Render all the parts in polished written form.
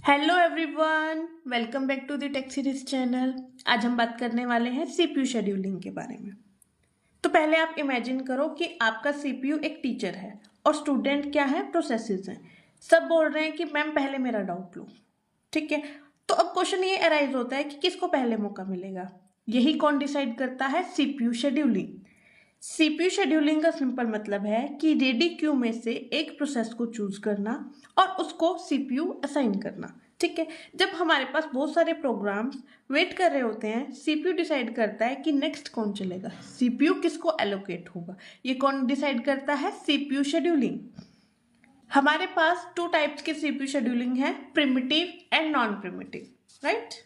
Hello everyone, welcome back to the tech series channel. आज हम बात करने वाले हैं सीपीयू शेड्यूलिंग के बारे में। तो पहले आप इमेजिन करो कि आपका सीपीयू एक टीचर है और स्टूडेंट क्या है, प्रोसेसेस हैं। सब बोल रहे हैं कि मैम पहले मेरा डाउट लो। ठीक है, तो अब क्वेश्चन ये अराइज होता है कि किसको पहले मौका मिलेगा। यही कौन डिसाइड करता है? CPU scheduling. सीपीयू शेड्यूलिंग का सिंपल मतलब है कि रेडी क्यू में से एक प्रोसेस को चूज करना और उसको सीपीयू असाइन करना। ठीक है, जब हमारे पास बहुत सारे प्रोग्राम्स वेट कर रहे होते हैं, सीपीयू डिसाइड करता है कि नेक्स्ट कौन चलेगा, सीपीयू किसको एलोकेट होगा। ये कौन डिसाइड करता है? CPU scheduling. हमारे पास टू टाइप्स के सीपीयू शेड्यूलिंग है, primitive and non primitive. Right,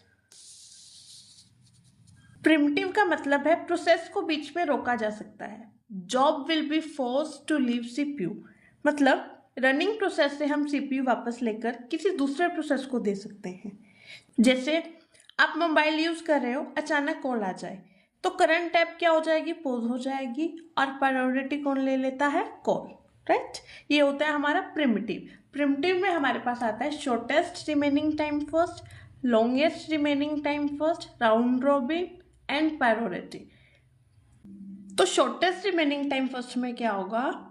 primitive का मतलब है प्रोसेस को बीच में रोका जा सकता है। Job will be force to leave CPU, मतलब रनिंग प्रोसेस से हम सीपीयू वापस लेकर किसी दूसरे प्रोसेस को दे सकते हैं। जैसे आप मोबाइल यूज कर रहे हो, अचानक कॉल आ जाए तो करंट टैब क्या हो जाएगी? पॉज हो जाएगी और प्रायोरिटी कौन ले लेता है? कॉल। राइट, ये होता है हमारा प्रिमिटिव। प्रिमिटिव में हमारे पास आता है shortest remaining time first, longest remaining time first, round robin and priority. तो शॉर्टेस्ट रिमेनिंग टाइम फर्स्ट में क्या होगा?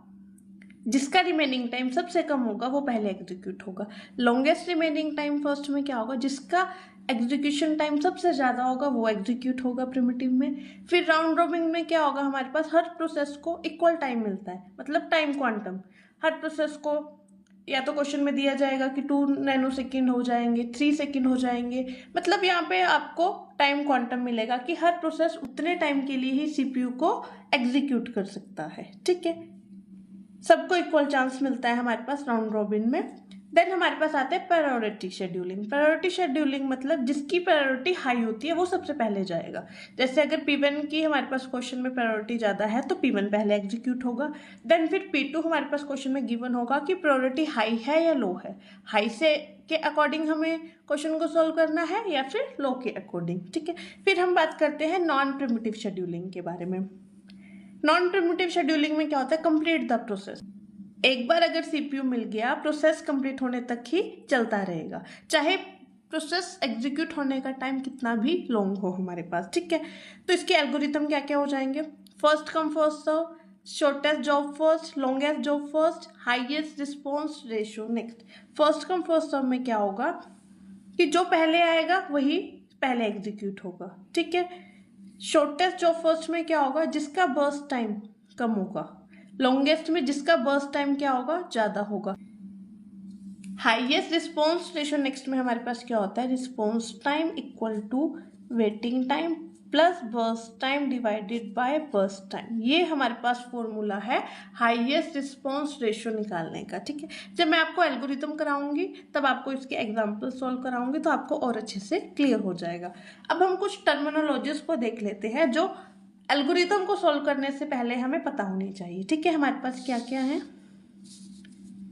जिसका रिमेनिंग टाइम सबसे कम होगा वो पहले एग्जीक्यूट होगा। लॉन्गेस्ट रिमेनिंग टाइम फर्स्ट में क्या होगा? जिसका एग्जीक्यूशन टाइम सबसे ज्यादा होगा वो एग्जीक्यूट होगा प्रिमिटिव में। फिर राउंड रॉबिन में क्या होगा? हमारे पास हर प्रोसेस को इक्वल टाइम मिलता है, मतलब टाइम क्वांटम। हर प्रोसेस को या तो क्वेश्चन में दिया जाएगा कि 2 नैनो सेकेंड हो जाएंगे, 3 सेकेंड हो जाएंगे, मतलब यहाँ पे आपको टाइम क्वांटम मिलेगा कि हर प्रोसेस उतने टाइम के लिए ही सीपीयू को एग्जीक्यूट कर सकता है। ठीक है, सबको इक्वल चांस मिलता है हमारे पास राउंड रॉबिन में। देन हमारे पास आता है प्रायोरिटी शेड्यूलिंग। प्रायोरिटी शेड्यूलिंग मतलब जिसकी प्रायोरिटी हाई होती है वो सबसे पहले जाएगा। जैसे अगर P1 की हमारे पास क्वेश्चन में प्रायोरिटी ज़्यादा है तो P1 पहले एग्जीक्यूट होगा। देन फिर P2 हमारे पास क्वेश्चन में गिवन होगा कि प्रायोरिटी हाई है या लो है। हाई से के अकॉर्डिंग हमें क्वेश्चन को सॉल्व करना है या फिर लो के अकॉर्डिंग। ठीक है, फिर हम बात करते हैं नॉन प्रिमिटिव शेड्यूलिंग के बारे में। नॉन प्रिमिटिव शेड्यूलिंग में क्या होता है? Complete the process. एक बार अगर सीपीयू मिल गया, प्रोसेस कंप्लीट होने तक ही चलता रहेगा, चाहे प्रोसेस एग्जीक्यूट होने का टाइम कितना भी लॉन्ग हो हमारे पास। ठीक है, तो इसके एल्गोरिथम क्या क्या हो जाएंगे? First come first serve, shortest job first, longest job first, highest response ratio next. First come first serve में क्या होगा कि जो पहले आएगा वही पहले एग्जीक्यूट होगा। ठीक है, शॉर्टेस्ट जॉब फर्स्ट में क्या होगा? जिसका बर्स्ट टाइम कम होगा। लॉन्गेस्ट में जिसका बर्स्ट टाइम क्या होगा? ज्यादा होगा। हाईएस्ट रिस्पॉन्स रेशियो नेक्स्ट में हमारे पास क्या होता है? Response time equal to waiting time plus burst time divided by burst time. ये हमारे पास फॉर्मूला है हाईएस्ट रिस्पॉन्स रेशियो निकालने का। ठीक है, जब मैं आपको एल्गोरिथम कराऊंगी तब आपको इसके एग्जाम्पल सॉल्व कराऊंगी तो आपको और अच्छे से क्लियर हो जाएगा। अब हम कुछ टर्मिनोलॉजीज को देख लेते हैं जो एल्गोरिथम को सॉल्व करने से पहले हमें पता होनी चाहिए। ठीक है, हमारे पास क्या क्या है?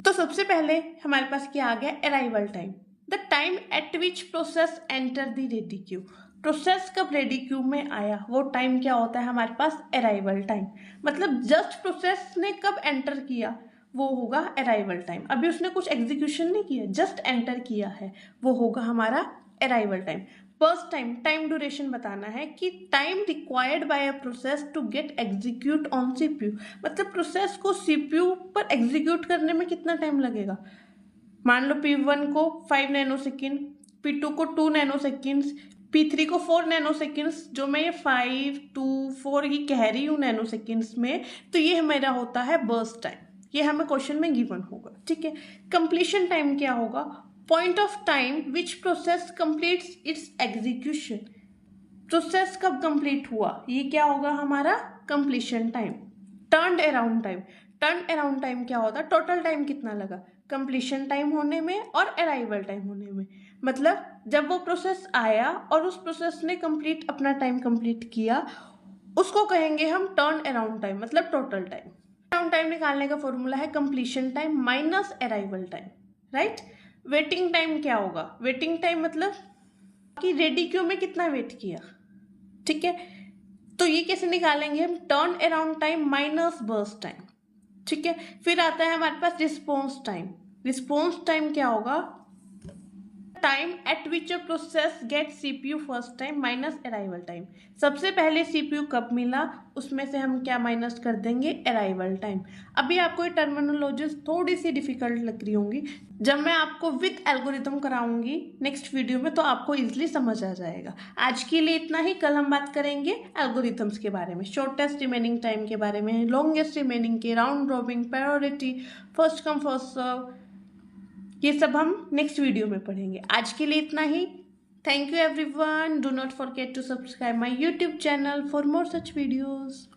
तो सबसे पहले हमारे पास क्या आ गया? Arrival time, the time at which process enter the ready queue. Process कब रेडी क्यू में आया वो टाइम क्या होता है हमारे पास? Arrival time. मतलब जस्ट प्रोसेस ने कब एंटर किया वो होगा अराइवल टाइम। अभी उसने कुछ एग्जीक्यूशन नहीं किया, जस्ट एंटर किया है, वो होगा हमारा arrival time. First time, time duration बताना है कि time required by a process to get execute on CPU, मतलब प्रोसेस को सीपीयू पर एग्जीक्यूट करने में कितना टाइम लगेगा। मान लो P1 को 5 नैनो सेकेंड, P2 को 2 नैनो सेकेंड्स, P3 को 4 नैनो सेकेंड्स, जो मैं ये 5, 2, 4 ही कह रही हूँ नैनो सेकेंड्स में, तो ये मेरा होता है बर्स्ट टाइम। ये हमें क्वेश्चन में गिवन होगा। ठीक है, कंप्लीशन टाइम क्या होगा? Point of time which process completes it's execution. Process कब कंप्लीट हुआ, ये क्या होगा हमारा? Completion time. Turn around time, turn around time क्या होता है? टोटल टाइम कितना लगा कंप्लीशन टाइम होने में और अराइवल टाइम होने में। मतलब जब वो प्रोसेस आया और उस प्रोसेस ने कंप्लीट अपना टाइम कंप्लीट किया, उसको कहेंगे हम टर्न अराउंड टाइम, मतलब टोटल टाइम। अराउंड टाइम निकालने का फॉर्मूला है completion time minus arrival time. Right, waiting time क्या होगा? वेटिंग टाइम मतलब कि रेडी क्यू में कितना वेट किया। ठीक है, तो ये कैसे निकालेंगे हम? Turn around time minus burst time. ठीक है, फिर आता है हमारे पास रिस्पॉन्स टाइम। रिस्पॉन्स टाइम क्या होगा? Time at which a process get CPU first time minus arrival time. सबसे पहले सीपीयू कब मिला, उसमें से हम क्या माइनस कर देंगे, अराइवल टाइम। अभी आपको ये टर्मिनोलॉजीज थोड़ी सी डिफिकल्ट लग रही होंगी, जब मैं आपको विद एल्गोरिथम कराऊंगी नेक्स्ट वीडियो में तो आपको इजीली समझ आ जाएगा। आज के लिए इतना ही, कल हम बात करेंगे एल्गोरिथम्स के बारे में, शॉर्टेस्ट रिमेनिंग टाइम के बारे में, लॉन्गेस्ट रिमेनिंग के, round robin, priority, first come first serve, ये सब हम नेक्स्ट वीडियो में पढ़ेंगे। आज के लिए इतना ही। Thank you everyone. Do not forget to subscribe my YouTube channel for more such videos.